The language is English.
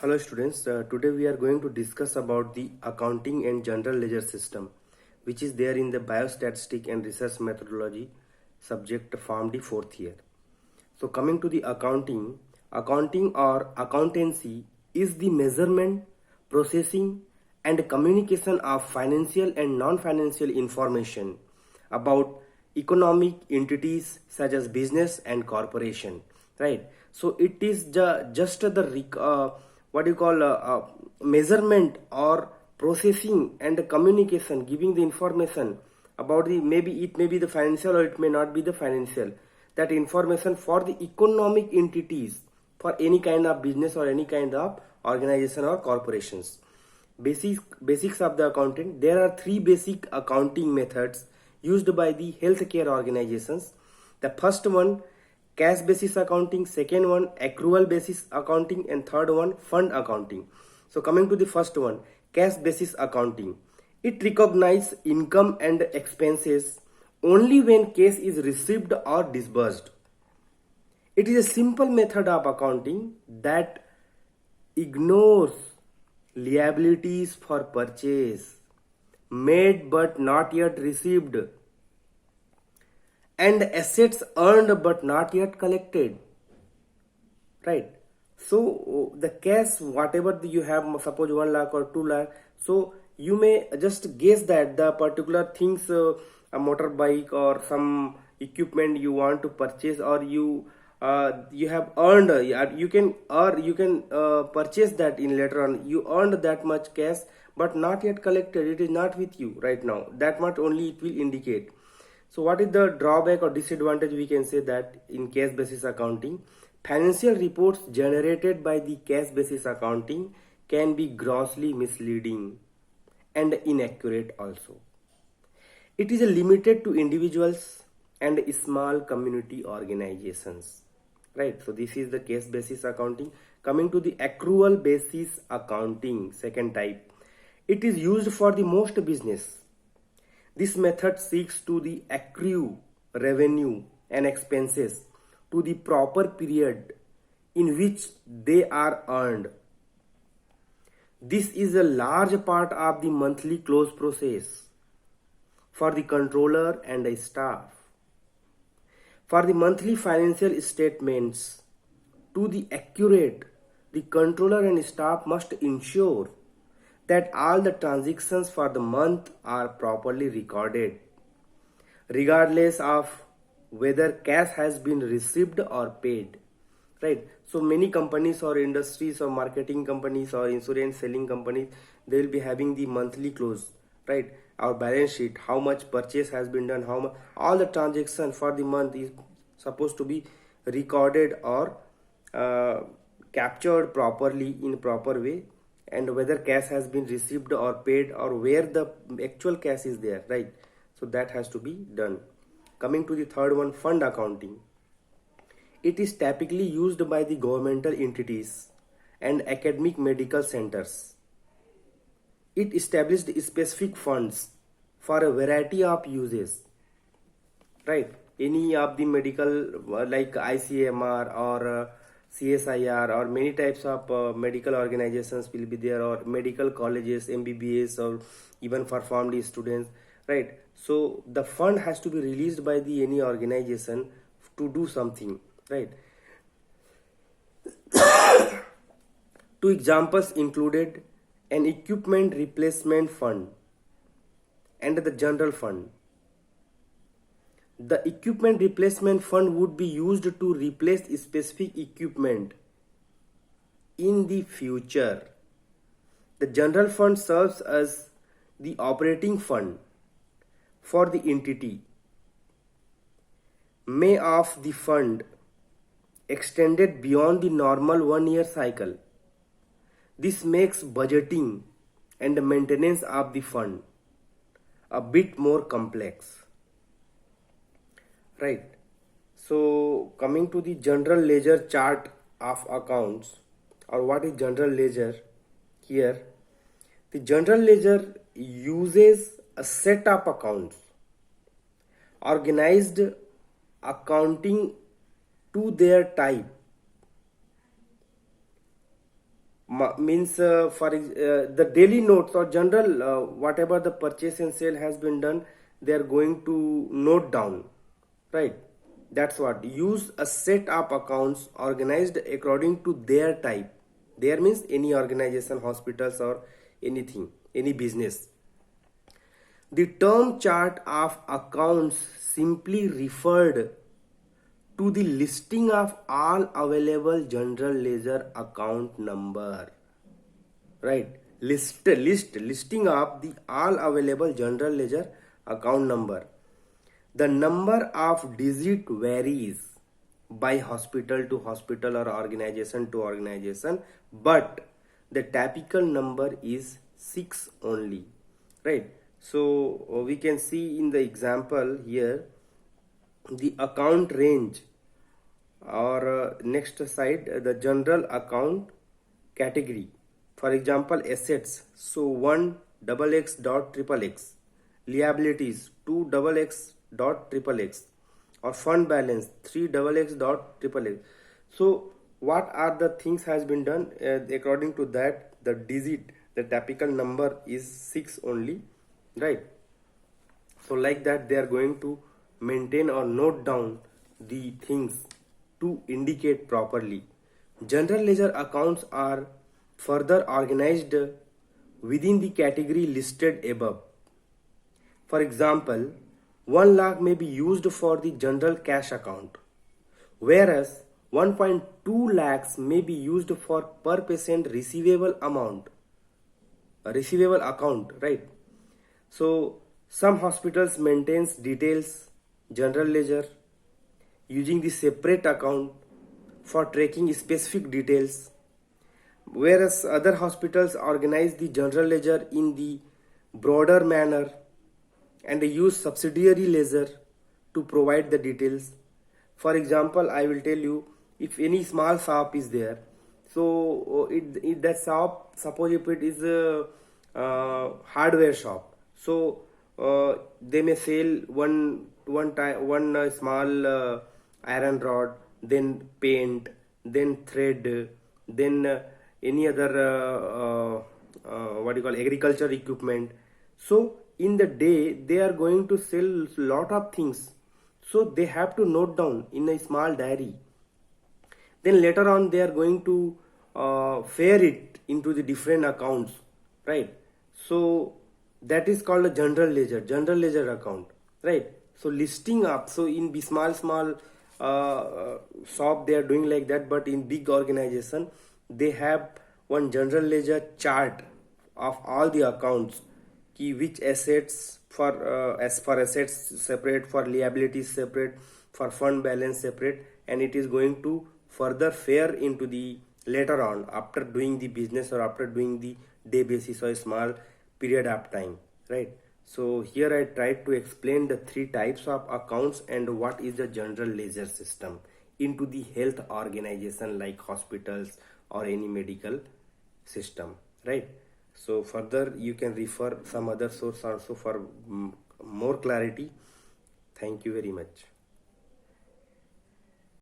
Hello students, today we are going to discuss about the accounting and general ledger system which is there in the biostatistic and research methodology subject Form D 4th year. So coming to the accounting or accountancy is the measurement, processing and communication of financial and non-financial information about economic entities such as business and corporation, right? So it is just the what you call measurement or processing and communication, giving the information about the, maybe it may be the financial or it may not be the financial, that information for the economic entities for any kind of business or any kind of organization or corporations. Basics of the accounting. There are three basic accounting methods used by the healthcare organizations. The first one, cash basis accounting. Second one, accrual basis accounting. And third one, fund accounting. So coming to the first one, cash basis accounting. It recognizes income and expenses only when cash is received or disbursed. It is a simple method of accounting that ignores liabilities for purchase made but not yet received and assets earned but not yet collected, right? So the cash whatever you have, suppose 1 lakh or 2 lakh, so you may just guess that the particular things, a motorbike or some equipment you want to purchase, or you have earned, you can, or you can purchase that in later on, you earned that much cash but not yet collected, it is not with you right now, that much only it will indicate. So what is the drawback or disadvantage? We can say that in cash basis accounting, financial reports generated by the cash basis accounting can be grossly misleading and inaccurate also. It is limited to individuals and small community organizations, right? So this is the cash basis accounting. Coming to the accrual basis accounting, second type, it is used for the most business. This method seeks to the accrue revenue and expenses to the proper period in which they are earned. This is a large part of the monthly close process for the controller and the staff. For the monthly financial statements to the accurate, the controller and staff must ensure that all the transactions for the month are properly recorded, regardless of whether cash has been received or paid, right? So many companies or industries or marketing companies or insurance selling companies, they will be having the monthly close, right? Our balance sheet, how much purchase has been done, how much, all the transaction for the month is supposed to be recorded or captured properly in proper way, and whether cash has been received or paid or where the actual cash is there, right? So that has to be done. Coming to the third one, fund accounting. It is typically used by the governmental entities and academic medical centers. It established specific funds for a variety of uses, right? Any of the medical like ICMR or CSIR or many types of medical organizations will be there, or medical colleges, MBBS, or even for Form D students, right? So the fund has to be released by the any organization to do something, right? Two examples included an equipment replacement fund and the general fund. The equipment replacement fund would be used to replace specific equipment in the future. The general fund serves as the operating fund for the entity. May of the fund extended beyond the normal 1 year cycle. This makes budgeting and maintenance of the fund a bit more complex, right? So coming to the general ledger chart of accounts, or what is general ledger here? The general ledger uses a set of accounts organized accounting to their type, means the daily notes or general whatever the purchase and sale has been done, they are going to note down, right? That's what. Use a set of accounts organized according to their type. There means any organization, hospitals, or anything, any business. The term chart of accounts simply referred to the listing of all available general ledger account number, right? Listing of the all available general ledger account number. The number of digit varies by hospital to hospital or organization to organization, but the typical number is 6 only, right? So we can see in the example here the account range, or next side the general account category. For example, assets, so 1 double x dot triple x, liabilities 2 double x dot triple x, or fund balance 3 double x dot triple x. So what are the things has been done? According to that, the digit, the typical number is 6 only, right? So like that they are going to maintain or note down the things to indicate properly. General ledger accounts are further organized within the category listed above. For example, 1 lakh may be used for the general cash account, whereas 1.2 lakhs may be used for per patient receivable amount, a receivable account, right? So some hospitals maintains details general ledger using the separate account for tracking specific details, whereas other hospitals organize the general ledger in the broader manner and they use subsidiary ledger to provide the details. For example, I will tell you, if any small shop is there, so that shop, suppose if it is a hardware shop, so they may sell one small iron rod, then paint, then thread, then any other what you call agriculture equipment. So in the day they are going to sell lot of things, so they have to note down in a small diary. Then later on they are going to fare it into the different accounts, right? So that is called a general ledger account, right? So listing up, so in the small shop they are doing like that, but in big organization they have one general ledger chart of all the accounts, ki which assets for as for assets separate, for liabilities separate, for fund balance separate, and it is going to further fare into the later on after doing the business or after doing the day basis or a small period of time, right? So here I tried to explain the 3 types of accounts and what is the general ledger system into the health organization like hospitals or any medical system, right? So further you can refer some other source also for more clarity. Thank you very much.